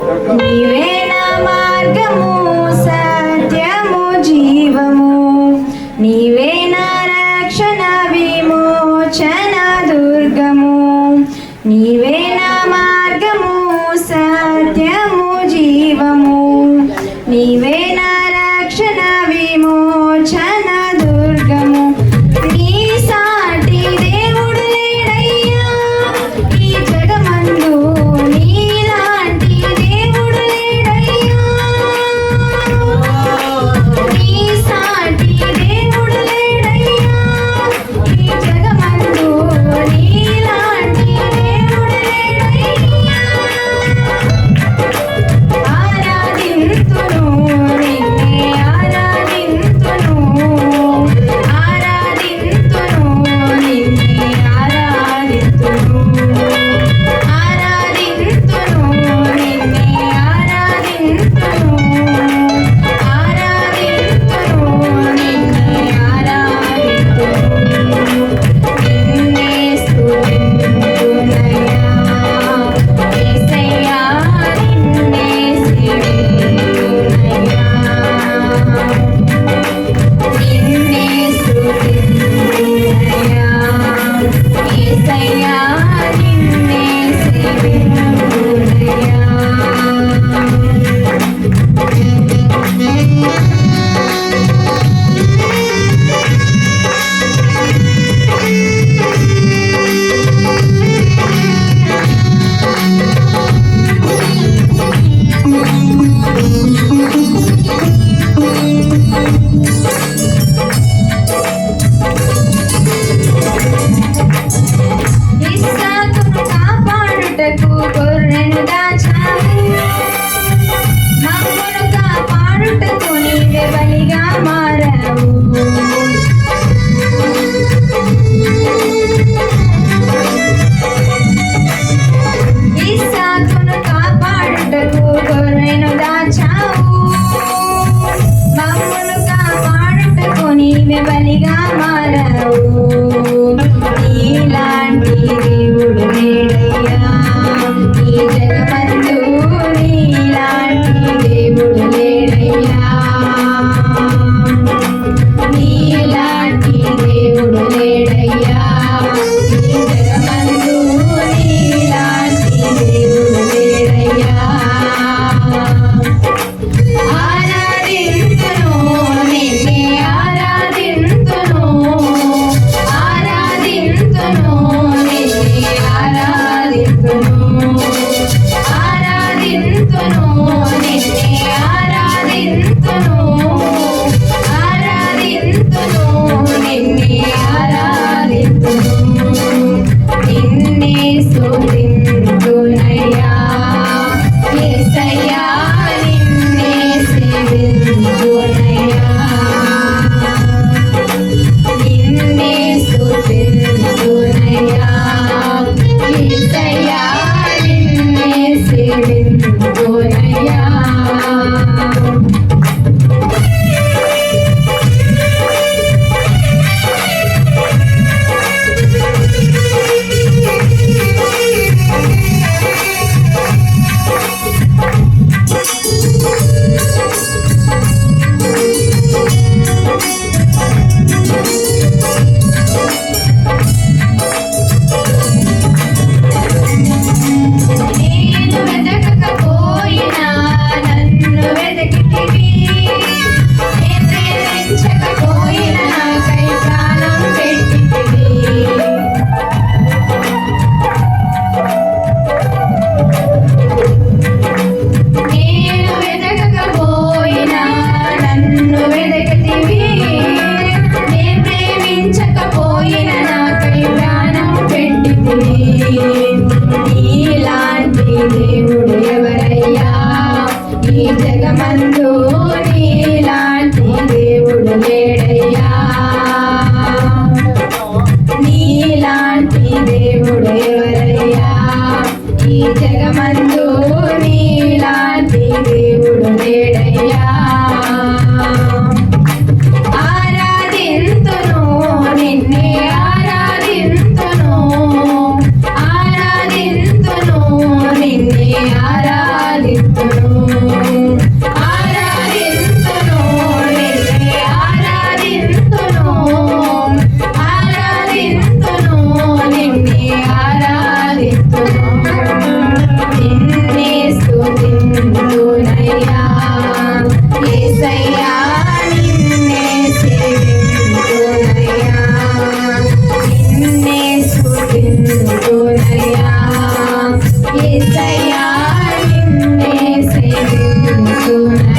నీవే నా మార్గము సత్యము జీవము నీవే నా రక్షణ విమోచన దుర్గము నీవే నా మార్గము సత్యము జీవము నీవే నా రక్షణ విమోచన దుర్గము నీ సాటి దేవుడు లేడయ్యా ఈ జగమందు నీలాంటి దేవుడు లేడయ్యా నీ సాటి దేవుడు లేడయ్యా ఈ జగమందు నీలాంటి దేవుడు లేడయ్యా ఆరాధింతును నిన్నే ఆరాధింతును ఆరాధింతును నిన్నే ఆరాధింతును ఆరాధింతును నిన్నే ఆరాధింతును ఆరాధింతును నిన్నే ఆరాధింతును నిన్నే స్తుతింతునయ్యా యేసయ్యా నిన్నే సేవింతునయ్యా నిన్నే స్తుతింతునయ్యా యేసయ్యా నిన్నే సేవింతునయ్యా ఇస్సాకును కాపాడుటకు గొర్రెను దాచావు మమ్మును కాపాడుటకు నీవే బలిగా మారావు ఇస్సాకును కాపాడుటకు గొర్రెను దాచావు మమ్మును కాపాడుటకు నీవే బలిగా మారావు నీలాంటి దేవుడు లేడయ్యా ఈ జగమందు నీలాంటి దేవుడు లేడయ్యా నీలాంటి దేవుడు లేడయ్యా ఈ జగమందు నీలాంటి దేవుడు లేడయ్యా ఆరాధింతును నిన్నే ఆరాధింతును ఆరాధింతును నిన్నే ఆరాధింతును ఆరాధింతును నిన్నే ఆరాధింతును ఆరాధింతును నిన్నే ఆరాధింతును నిన్నే స్తుతింతునయ్యా యేసయ్యా నిన్నే సేవింతునయ్యా నిన్నే స్తుతింతునయ్యా యేసయ్యా నిన్నే సేవింతునయ్యా నేను వెతకకపోయినా నన్ను వెతికితివి నేను ప్రేమించకపోయినా నాకై ప్రాణం పెట్టితివి నేను వెతకకపోయినా నన్ను వెతికితివి నేను ప్రేమించకపోయినా నాకై ప్రాణం పెట్టితివి నీలాంటి దేవుడు ఎవరయ్యా ఈ జగమందు నీలాంటి దేవుడు లేడయ్యా నీలాంటి దేవుడు ఎవరయ్యా ఈ జగమందు నీలాంటి దేవుడు లేడయ్యా ఆరాధింతును నిన్నే ఆరాధింతును ఆరాధింతును నిన్నే ఆరాధింతును స్తున్నా